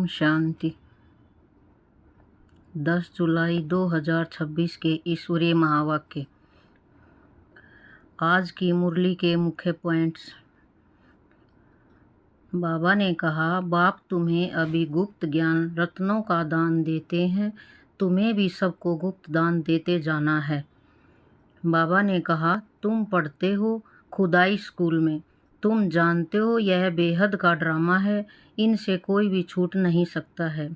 ओम शांति। 10 जुलाई 2026 के ईश्वरीय महावाक्य। आज की मुरली के मुख्य पॉइंट्स। बाबा ने कहा, बाप तुम्हें अभी गुप्त ज्ञान रत्नों का दान देते हैं, तुम्हें भी सबको गुप्त दान देते जाना है। बाबा ने कहा, तुम पढ़ते हो खुदाई स्कूल में, तुम जानते हो यह बेहद का ड्रामा है, इनसे कोई भी छूट नहीं सकता है।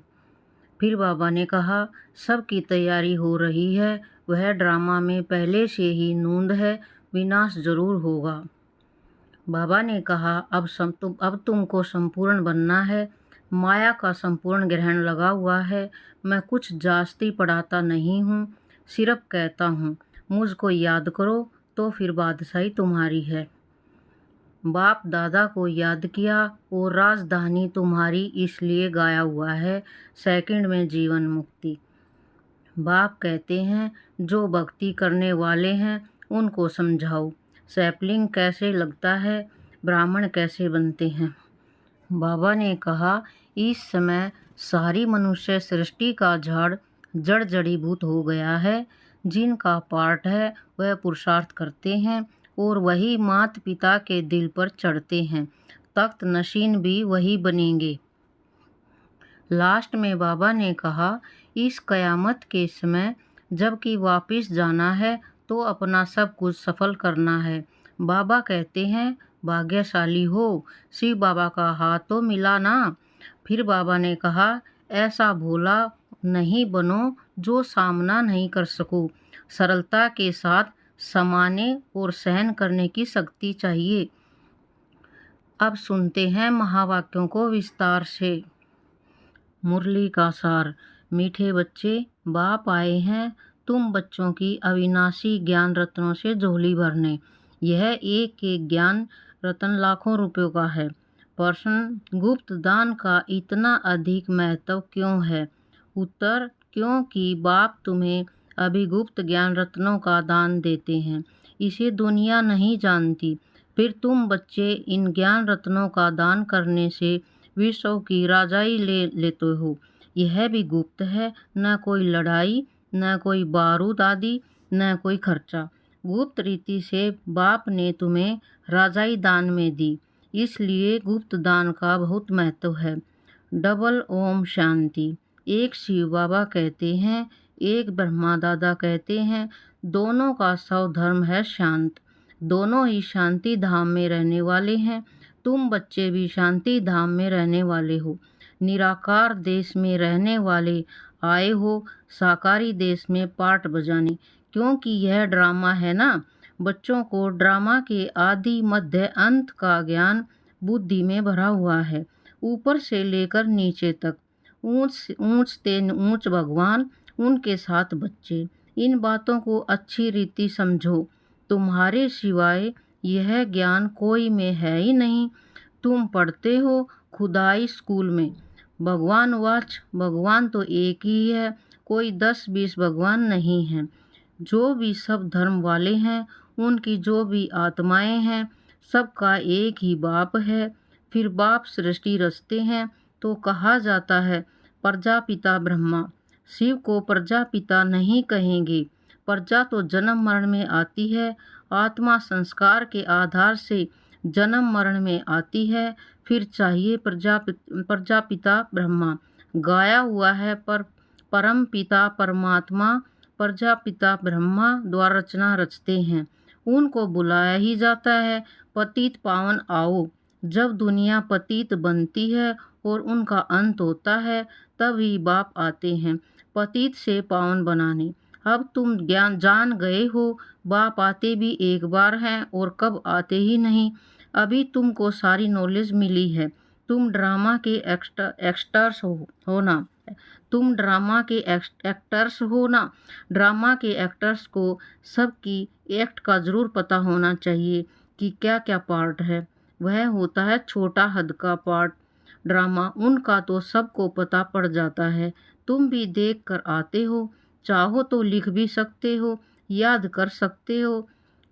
फिर बाबा ने कहा, सबकी तैयारी हो रही है, वह ड्रामा में पहले से ही नूंद है, विनाश जरूर होगा। बाबा ने कहा, अब तुमको संपूर्ण बनना है, माया का संपूर्ण ग्रहण लगा हुआ है। मैं कुछ जास्ती पढ़ाता नहीं हूँ, सिर्फ कहता हूँ मुझको याद करो तो फिर बादशाही तुम्हारी है। बाप दादा को याद किया और राजधानी तुम्हारी इसलिए गाया हुआ है, सेकंड में जीवन मुक्ति। बाप कहते हैं, जो भक्ति करने वाले हैं उनको समझाओ, सैपलिंग कैसे लगता है, ब्राह्मण कैसे बनते हैं। बाबा ने कहा, इस समय सारी मनुष्य सृष्टि का झाड़ जड़ जड़ीभूत हो गया है। जिनका पार्ट है वह पुरुषार्थ करते हैं और वही मात पिता के दिल पर चढ़ते हैं, तख्त नशीन भी वही बनेंगे। लास्ट में बाबा ने कहा, इस कयामत के समय जबकि वापस जाना है तो अपना सब कुछ सफल करना है। बाबा कहते हैं, भाग्यशाली हो, शिव बाबा का हाथ तो मिला ना। फिर बाबा ने कहा, ऐसा भोला नहीं बनो जो सामना नहीं कर सको, सरलता के साथ समाने और सहन करने की शक्ति चाहिए। अब सुनते हैं महावाक्यों को विस्तार से। मुरली का सार। मीठे बच्चे, बाप आए हैं तुम बच्चों की अविनाशी ज्ञान रत्नों से झोली भरने। यह एक एक ज्ञान रत्न लाखों रुपयों का है। प्रश्न, गुप्त दान का इतना अधिक महत्व क्यों है? उत्तर, क्योंकि बाप तुम्हें अभी गुप्त ज्ञान रत्नों का दान देते हैं, इसे दुनिया नहीं जानती। फिर तुम बच्चे इन ज्ञान रत्नों का दान करने से विश्व की राजाई ले लेते हो। यह भी गुप्त है, न कोई लड़ाई, न कोई बारूद आदि, न कोई खर्चा। गुप्त रीति से बाप ने तुम्हें राजाई दान में दी, इसलिए गुप्त दान का बहुत महत्व है। डबल ओम शांति। एक शिव बाबा कहते हैं, एक ब्रह्मा दादा कहते हैं, दोनों का स्वधर्म है शांत, दोनों ही शांति धाम में रहने वाले हैं। तुम बच्चे भी शांति धाम में रहने वाले हो, निराकार देश में रहने वाले आए हो साकारी देश में पार्ट बजाने, क्योंकि यह ड्रामा है ना। बच्चों को ड्रामा के आदि मध्य अंत का ज्ञान बुद्धि में भरा हुआ है, ऊपर से लेकर नीचे तक, ऊंच से ऊंच भगवान, उनके साथ बच्चे। इन बातों को अच्छी रीति समझो, तुम्हारे सिवाय यह ज्ञान कोई में है ही नहीं। तुम पढ़ते हो खुदाई स्कूल में। भगवान वाच, भगवान तो एक ही है, कोई 10-20 भगवान नहीं हैं। जो भी सब धर्म वाले हैं, उनकी जो भी आत्माएं हैं, सबका एक ही बाप है। फिर बाप सृष्टि रचते हैं तो कहा जाता है प्रजापिता ब्रह्मा। शिव को प्रजापिता नहीं कहेंगे, प्रजा तो जन्म मरण में आती है, आत्मा संस्कार के आधार से जन्म मरण में आती है। फिर चाहिए प्रजापिता ब्रह्मा, गाया हुआ है पर परम पिता परमात्मा प्रजापिता ब्रह्मा द्वारा रचना रचते हैं, उनको बुलाया ही जाता है पतित पावन आओ। जब दुनिया पतित बनती है और उनका अंत होता है, तभी बाप आते हैं पतित से पावन बनाने। अब तुम ज्ञान जान गए हो, बाप आते भी एक बार हैं और कब आते ही नहीं। अभी तुमको सारी नॉलेज मिली है, तुम ड्रामा के एक्टर्स हो ना, तुम ड्रामा के एक्टर्स हो ना। ड्रामा के एक्टर्स को सबकी एक्ट का ज़रूर पता होना चाहिए कि क्या क्या पार्ट है। वह होता है छोटा हद का पार्ट ड्रामा, उनका तो सबको पता पड़ जाता है। तुम भी देख कर आते हो, चाहो तो लिख भी सकते हो, याद कर सकते हो।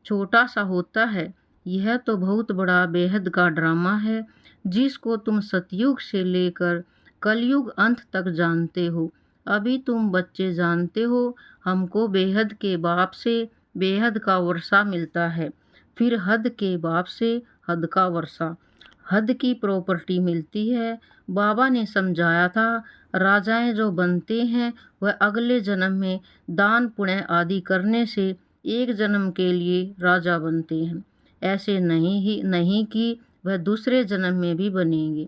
छोटा सा होता है, यह तो बहुत बड़ा बेहद का ड्रामा है, जिसको तुम सतयुग से लेकर कलयुग अंत तक जानते हो। अभी तुम बच्चे जानते हो, हमको बेहद के बाप से बेहद का वर्षा मिलता है, फिर हद के बाप से हद का वर्षा, हद की प्रॉपर्टी मिलती है। बाबा ने समझाया था, राजाएं जो बनते हैं वह अगले जन्म में दान पुण्य आदि करने से एक जन्म के लिए राजा बनते हैं, ऐसे नहीं कि वह दूसरे जन्म में भी बनेंगे।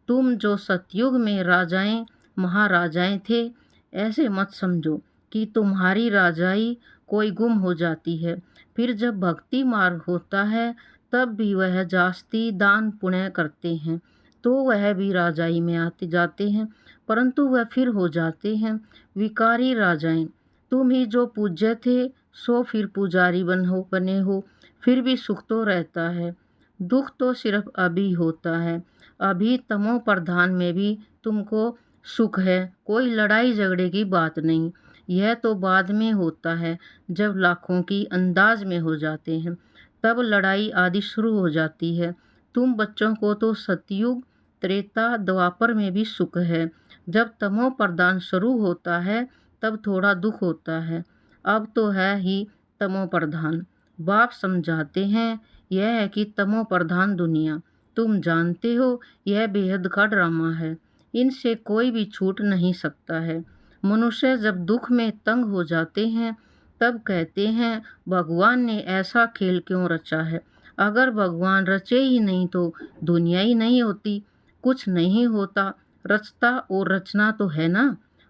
तुम जो सतयुग में राजाएं महाराजाएं थे, ऐसे मत समझो कि तुम्हारी राजाई कोई गुम हो जाती है। फिर जब भक्ति मार्ग होता है तब भी वह जास्ती दान पुण्य करते हैं तो वह भी राजाई में आते जाते हैं, परंतु वह फिर हो जाते हैं विकारी राजाएं। तुम ही जो पूज्य थे सो फिर पुजारी बने हो, फिर भी सुख तो रहता है, दुख तो सिर्फ अभी होता है। अभी तमो प्रधान में भी तुमको सुख है, कोई लड़ाई झगड़े की बात नहीं। यह तो बाद में होता है, जब लाखों की अंदाज में हो जाते हैं तब लड़ाई आदि शुरू हो जाती है। तुम बच्चों को तो सतयुग त्रेता द्वापर में भी सुख है, जब तमो प्रधान शुरू होता है तब थोड़ा दुख होता है, अब तो है ही तमो प्रधान। बाप समझाते हैं, यह है कि तमो प्रधान दुनिया, तुम जानते हो यह बेहद का ड्रामा है, इनसे कोई भी छूट नहीं सकता है। मनुष्य जब दुख में तंग हो जाते हैं तब कहते हैं भगवान ने ऐसा खेल क्यों रचा है। अगर भगवान रचे ही नहीं तो दुनिया ही नहीं होती, कुछ नहीं होता, रचता और रचना तो है ना।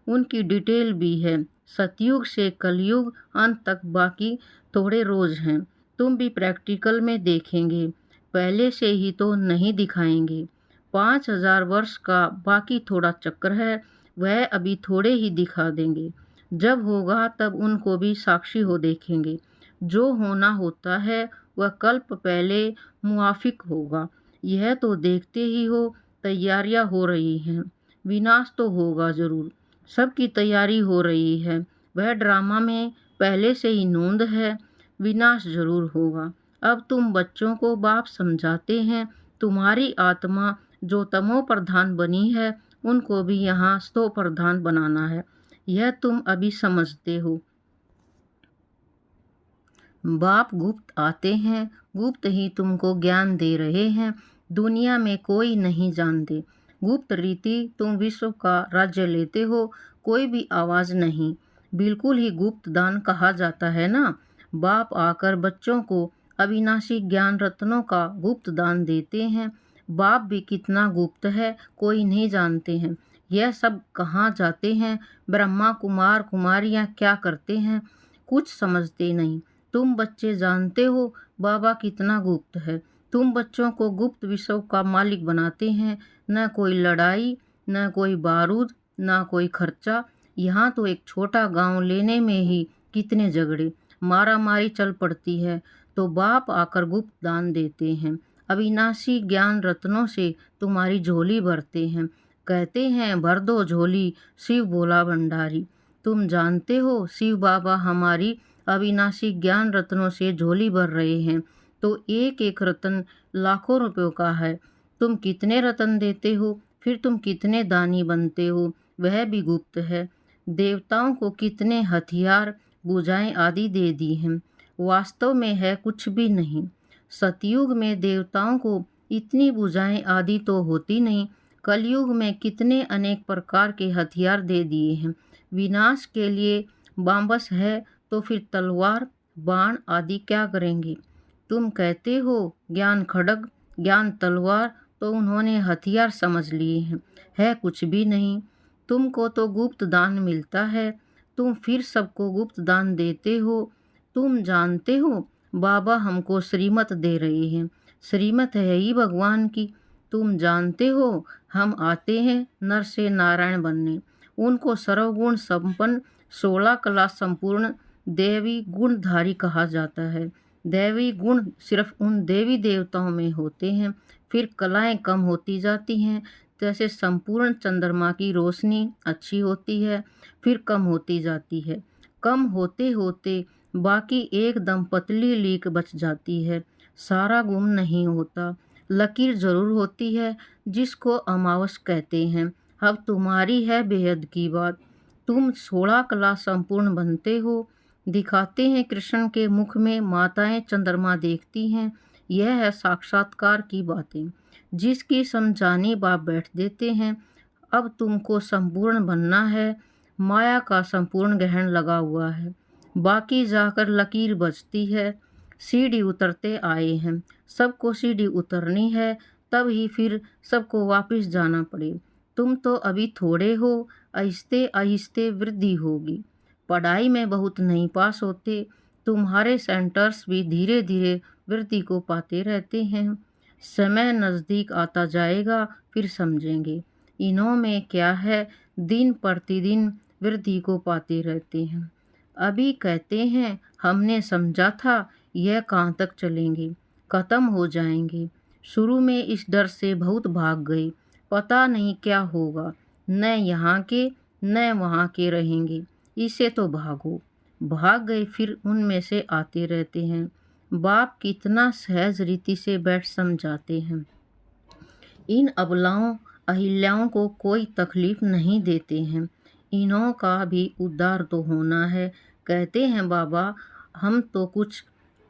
उनकी डिटेल भी है, सतयुग से कलयुग अंत तक बाकी थोड़े रोज हैं। तुम भी प्रैक्टिकल में देखेंगे, पहले से ही तो नहीं दिखाएंगे। 5000 वर्ष का बाकी थोड़ा चक्र है, वह अभी थोड़े ही दिखा देंगे। जब होगा तब उनको भी साक्षी हो देखेंगे। जो होना होता है वह कल्प पहले मुआफिक होगा। यह तो देखते ही हो तैयारियां हो रही हैं, विनाश तो होगा जरूर, सबकी तैयारी हो रही है। वह ड्रामा में पहले से ही नोंद है, विनाश जरूर होगा। अब तुम बच्चों को बाप समझाते हैं, तुम्हारी आत्मा जो तमो प्रधान बनी है उनको भी यहाँ स्तो प्रधान बनाना है, यह तुम अभी समझते हो। बाप गुप्त आते हैं, गुप्त ही तुमको ज्ञान दे रहे हैं, दुनिया में कोई नहीं जानते। गुप्त रीति तुम विश्व का राज्य लेते हो, कोई भी आवाज नहीं, बिल्कुल ही गुप्त दान कहा जाता है ना। बाप आकर बच्चों को अविनाशी ज्ञान रत्नों का गुप्त दान देते हैं। बाप भी कितना गुप्त है कोई नहीं जानते हैं। यह सब कहाँ जाते हैं, ब्रह्मा कुमार कुमारियाँ क्या करते हैं, कुछ समझते नहीं। तुम बच्चे जानते हो बाबा कितना गुप्त है। तुम बच्चों को गुप्त विश्व का मालिक बनाते हैं, न कोई लड़ाई, न कोई बारूद, न कोई खर्चा। यहाँ तो एक छोटा गांव लेने में ही कितने झगड़े मारा मारी चल पड़ती है, तो बाप आकर गुप्त दान देते हैं। अविनाशी ज्ञान रत्नों से तुम्हारी झोली भरते हैं, कहते हैं भर दो झोली, शिव बोला भंडारी। तुम जानते हो शिव बाबा हमारी अविनाशी ज्ञान रत्नों से झोली भर रहे हैं, तो एक एक रत्न लाखों रुपयों का है। तुम कितने रत्न देते हो, फिर तुम कितने दानी बनते हो, वह भी गुप्त है। देवताओं को कितने हथियार भुजाएं आदि दे दी हैं, वास्तव में है कुछ भी नहीं। सतयुग में देवताओं को इतनी भुजाएं आदि तो होती नहीं, कलयुग में कितने अनेक प्रकार के हथियार दे दिए हैं। विनाश के लिए बांबस है तो फिर तलवार बाण आदि क्या करेंगे। तुम कहते हो ज्ञान खड्ग ज्ञान तलवार, तो उन्होंने हथियार समझ लिए हैं, है कुछ भी नहीं। तुमको तो गुप्त दान मिलता है, तुम फिर सबको गुप्त दान देते हो। तुम जानते हो बाबा हमको श्रीमत दे रहे हैं, श्रीमत है ही भगवान की। तुम जानते हो हम आते हैं नर से नारायण बनने, उनको सर्वगुण संपन्न 16 कला संपूर्ण देवी गुणधारी कहा जाता है। दैवी गुण सिर्फ उन देवी देवताओं में होते हैं, फिर कलाएं कम होती जाती हैं। जैसे संपूर्ण चंद्रमा की रोशनी अच्छी होती है, फिर कम होती जाती है, कम होते होते बाकी एकदम पतली लीक बच जाती है। सारा गुम नहीं होता, लकीर जरूर होती है जिसको अमावस कहते हैं। अब तुम्हारी है बेहद की बात। तुम 16 कला संपूर्ण बनते हो। दिखाते हैं कृष्ण के मुख में माताएं चंद्रमा देखती हैं। यह है साक्षात्कार की बातें, जिसकी समझानी बाप बैठ देते हैं। अब तुमको संपूर्ण बनना है। माया का संपूर्ण ग्रहण लगा हुआ है, बाकी जाकर लकीर बजती है। सीढ़ी उतरते आए हैं, सबको सीढ़ी उतरनी है, तब ही फिर सबको वापस जाना पड़े। तुम तो अभी थोड़े हो, आहिस्ते आहिस्ते वृद्धि होगी। पढ़ाई में बहुत नहीं पास होते। तुम्हारे सेंटर्स भी धीरे धीरे वृद्धि को पाते रहते हैं। समय नज़दीक आता जाएगा, फिर समझेंगे इन्हों में क्या है। दिन प्रतिदिन वृद्धि को पाते रहते हैं। अभी कहते हैं हमने समझा था, यह कहाँ तक चलेंगे, ख़त्म हो जाएंगे। शुरू में इस डर से बहुत भाग गए, पता नहीं क्या होगा, न यहाँ के न वहाँ के रहेंगे, इससे तो भागो। भाग गए, फिर उनमें से आते रहते हैं। बाप कितना सहज रीति से बैठ समझाते हैं। इन अबलाओं अहिल्याओं को कोई तकलीफ नहीं देते हैं। इन्हों का भी उद्धार तो होना है। कहते हैं बाबा हम तो कुछ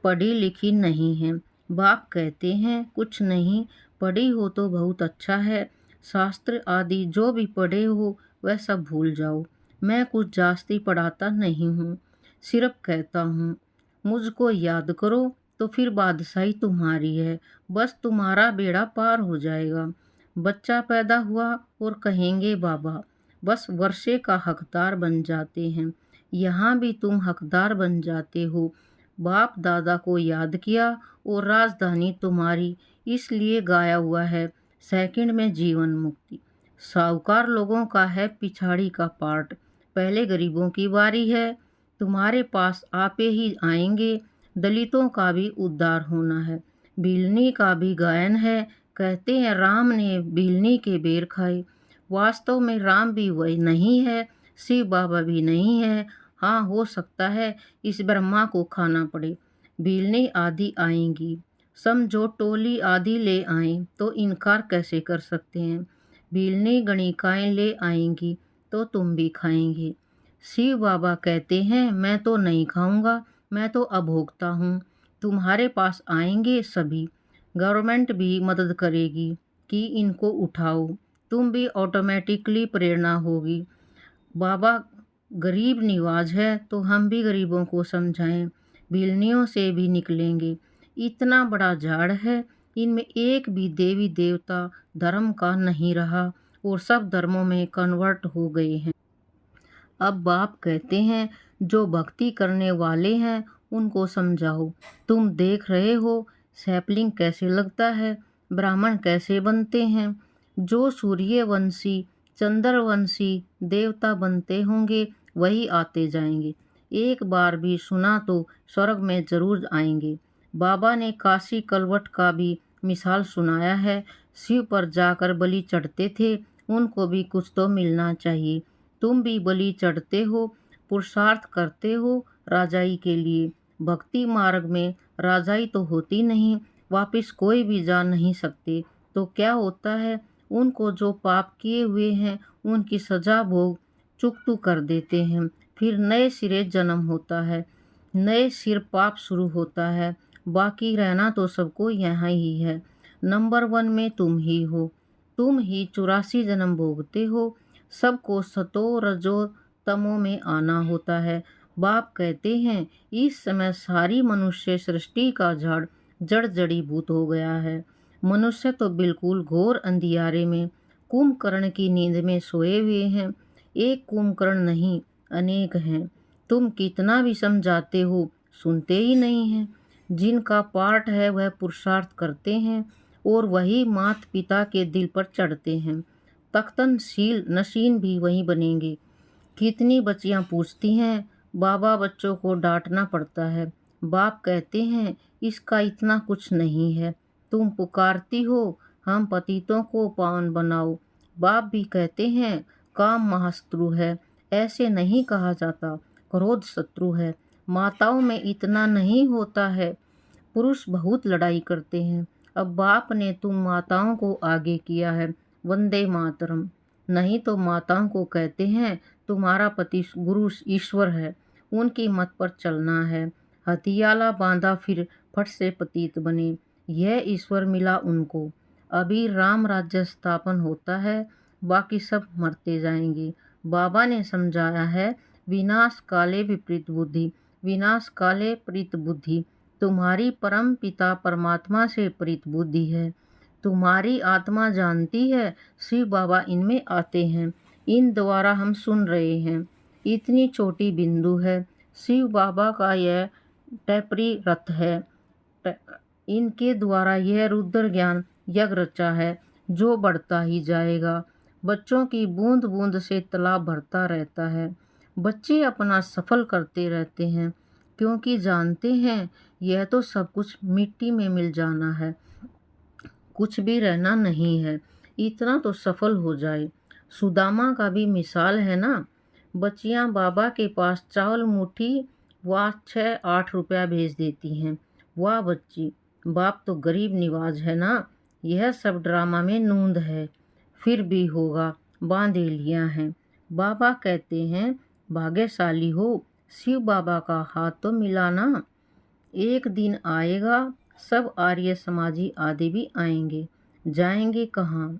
पढ़ी लिखी नहीं हैं। बाप कहते हैं कुछ नहीं, पढ़ी हो तो बहुत अच्छा है। शास्त्र आदि जो भी पढ़े हो वह सब भूल जाओ। मैं कुछ जास्ती पढ़ाता नहीं हूँ, सिर्फ कहता हूँ मुझको याद करो तो फिर बादशाही तुम्हारी है। बस तुम्हारा बेड़ा पार हो जाएगा। बच्चा पैदा हुआ और कहेंगे बाबा, बस वर्षे का हकदार बन जाते हैं। यहाँ भी तुम हकदार बन जाते हो। बाप दादा को याद किया और राजधानी तुम्हारी, इसलिए गाया हुआ है सेकंड में जीवन मुक्ति। साहूकार लोगों का है पिछाड़ी का पार्ट, पहले गरीबों की बारी है। तुम्हारे पास आपे ही आएंगे। दलितों का भी उद्धार होना है। भीलनी का भी गायन है। कहते हैं राम ने भीलनी के बेर खाए। वास्तव में राम भी वही नहीं है, शिव बाबा भी नहीं है। हाँ, हो सकता है इस ब्रह्मा को खाना पड़े। भीलनी आदि आएंगी, समझो टोली आदि ले आएं तो इनकार कैसे कर सकते हैं। भीलनी गणिकाएं ले आएंगी तो तुम भी खाएंगे। शिव बाबा कहते हैं मैं तो नहीं खाऊंगा, मैं तो अभोक्ता हूँ। तुम्हारे पास आएंगे सभी। गवर्नमेंट भी मदद करेगी कि इनको उठाओ। तुम भी ऑटोमेटिकली प्रेरणा होगी। बाबा गरीब निवाज है तो हम भी गरीबों को समझाएं। भीलनियों से भी निकलेंगे। इतना बड़ा झाड़ है, इनमें एक भी देवी देवता धर्म का नहीं रहा और सब धर्मों में कन्वर्ट हो गए हैं। अब बाप कहते हैं जो भक्ति करने वाले हैं उनको समझाओ। तुम देख रहे हो सैपलिंग कैसे लगता है, ब्राह्मण कैसे बनते हैं। जो सूर्यवंशी चंद्रवंशी देवता बनते होंगे वही आते जाएंगे। एक बार भी सुना तो स्वर्ग में जरूर आएंगे। बाबा ने काशी कलवट का भी मिसाल सुनाया है। शिव पर जाकर बलि चढ़ते थे, उनको भी कुछ तो मिलना चाहिए। तुम भी बलि चढ़ते हो, पुरुषार्थ करते हो राजाई के लिए। भक्ति मार्ग में राजाई तो होती नहीं, वापस कोई भी जा नहीं सकते। तो क्या होता है, उनको जो पाप किए हुए हैं उनकी सजा भोग चुकतू कर देते हैं। फिर नए सिरे जन्म होता है, नए सिर पाप शुरू होता है। बाकी रहना तो सबको यहाँ ही है। नंबर 1 में तुम ही हो। तुम ही 84 जन्म भोगते हो। सबको सतो रजो तमो में आना होता है। बाप कहते हैं इस समय सारी मनुष्य सृष्टि का झाड़ जड़ जड़ीभूत हो गया है। मनुष्य तो बिल्कुल घोर अंधियारे में कुंभकर्ण की नींद में सोए हुए हैं। एक कुंभकर्ण नहीं, अनेक हैं। तुम कितना भी समझाते हो सुनते ही नहीं हैं। जिनका पाठ है वह पुरुषार्थ करते हैं और वही माता पिता के दिल पर चढ़ते हैं। तख्तनशील नशीन भी वहीं बनेंगे। कितनी बच्चियां पूछती हैं बाबा, बच्चों को डांटना पड़ता है। बाप कहते हैं इसका इतना कुछ नहीं है। तुम पुकारती हो हम पतितों को पावन बनाओ। बाप भी कहते हैं काम महाशत्रु है, ऐसे नहीं कहा जाता, क्रोध शत्रु है। माताओं में इतना नहीं होता है, पुरुष बहुत लड़ाई करते हैं। अब बाप ने तुम माताओं को आगे किया है। वंदे मातरम। नहीं तो माताओं को कहते हैं तुम्हारा पति गुरु ईश्वर है, उनकी मत पर चलना है। हथियाला बांधा फिर फट से पतित बने, यह ईश्वर मिला उनको। अभी राम राज्य स्थापन होता है, बाकी सब मरते जाएंगे। बाबा ने समझाया है, विनाश काले विपरीत बुद्धि, विनाश काले प्रीत बुद्धि। तुम्हारी परम पिता परमात्मा से प्रीत बुद्धि है। तुम्हारी आत्मा जानती है शिव बाबा इनमें आते हैं, इन द्वारा हम सुन रहे हैं। इतनी छोटी बिंदु है, शिव बाबा का यह टैपरी रथ है। इनके द्वारा यह रुद्र ज्ञान यज्ञ रचा है, जो बढ़ता ही जाएगा। बच्चों की बूंद बूंद से तालाब भरता रहता है। बच्चे अपना सफल करते रहते हैं, क्योंकि जानते हैं यह तो सब कुछ मिट्टी में मिल जाना है, कुछ भी रहना नहीं है। इतना तो सफल हो जाए। सुदामा का भी मिसाल है ना। बच्चियां बाबा के पास चावल मुट्ठी व 6-8 रुपया भेज देती हैं। वाह बच्ची, बाप तो गरीब निवाज है ना। यह सब ड्रामा में नूंद है, फिर भी होगा, बांधे लिया है। बाबा कहते हैं भाग्यशाली हो, शिव बाबा का हाथ तो मिला ना। एक दिन आएगा, सब आर्य समाजी आदि भी आएंगे। जाएंगे कहाँ?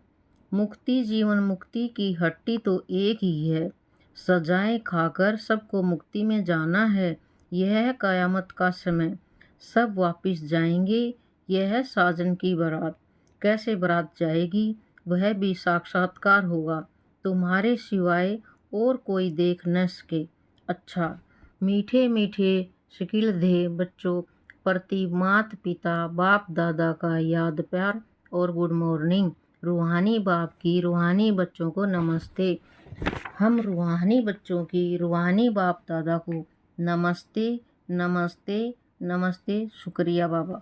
मुक्ति जीवन मुक्ति की हट्टी तो एक ही है। सजाएं खाकर सबको मुक्ति में जाना है। यह है कयामत का समय, सब वापिस जाएंगे। यह है साजन की बारात। कैसे बारात जाएगी, वह भी साक्षात्कार होगा, तुम्हारे सिवाय और कोई देख न सके। अच्छा, मीठे मीठे शकील दे बच्चों प्रति माता पिता बाप दादा का याद प्यार और गुड मॉर्निंग। रूहानी बाप की रूहानी बच्चों को नमस्ते। हम रूहानी बच्चों की रूहानी बाप दादा को नमस्ते नमस्ते नमस्ते। शुक्रिया बाबा।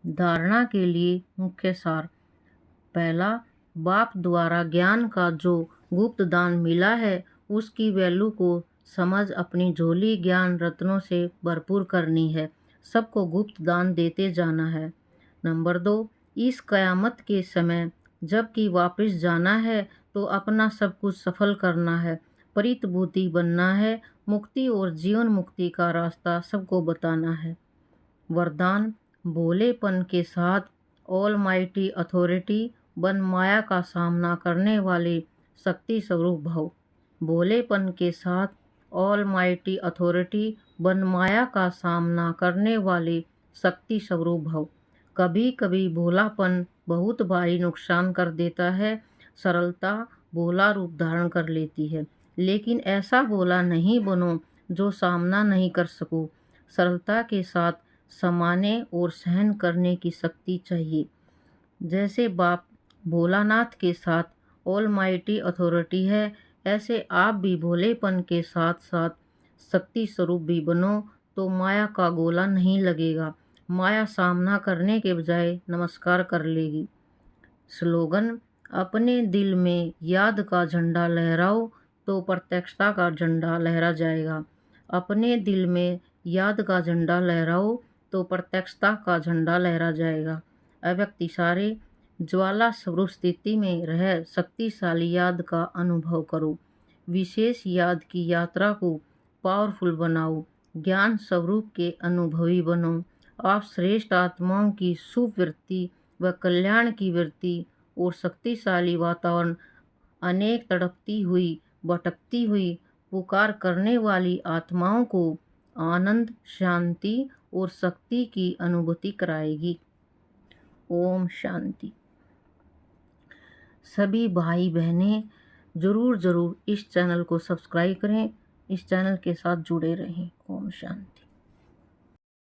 धारणा के लिए मुख्य सार। पहला, बाप द्वारा ज्ञान का जो गुप्त दान मिला है, उसकी वैल्यू को समझ अपनी झोली ज्ञान रत्नों से भरपूर करनी है। सबको गुप्त दान देते जाना है। नंबर 2, इस कयामत के समय जबकि वापस जाना है तो अपना सब कुछ सफल करना है, परितभूति बनना है, मुक्ति और जीवन मुक्ति का रास्ता सबको बताना है। वरदान, भोलेपन के साथ ऑल माइटी अथॉरिटी बन माया का सामना करने वाले शक्ति स्वरूप भव। भोलेपन के साथ ऑल माइटी अथॉरिटी बन माया का सामना करने वाले शक्ति स्वरूप भव। कभी कभी भोलापन बहुत भारी नुकसान कर देता है, सरलता भोला रूप धारण कर लेती है। लेकिन ऐसा भोला नहीं बनो जो सामना नहीं कर सको। सरलता के साथ समाने और सहन करने की शक्ति चाहिए। जैसे बाप भोलानाथ के साथ ऑलमाइटी अथॉरिटी है, ऐसे आप भी भोलेपन के साथ साथ शक्ति स्वरूप भी बनो, तो माया का गोला नहीं लगेगा। माया सामना करने के बजाय नमस्कार कर लेगी। स्लोगन, अपने दिल में याद का झंडा लहराओ तो प्रत्यक्षता का झंडा लहरा जाएगा। अपने दिल में याद का झंडा लहराओ तो प्रत्यक्षता का झंडा लहरा जाएगा। अव्यक्ति सारे ज्वाला स्वरूप स्थिति में रह शक्तिशाली याद का अनुभव करो। विशेष याद की यात्रा को पावरफुल बनाओ। ज्ञान स्वरूप के अनुभवी बनो। आप श्रेष्ठ आत्माओं की शुभ वृत्ति व कल्याण की वृत्ति और शक्तिशाली वातावरण, अनेक तड़पती हुई भटकती हुई पुकार करने वाली आत्माओं को आनंद, शांति और शक्ति की अनुभूति कराएगी। ओम शांति। सभी भाई बहनें ज़रूर इस चैनल को सब्सक्राइब करें, इस चैनल के साथ जुड़े रहें। ओम शांति।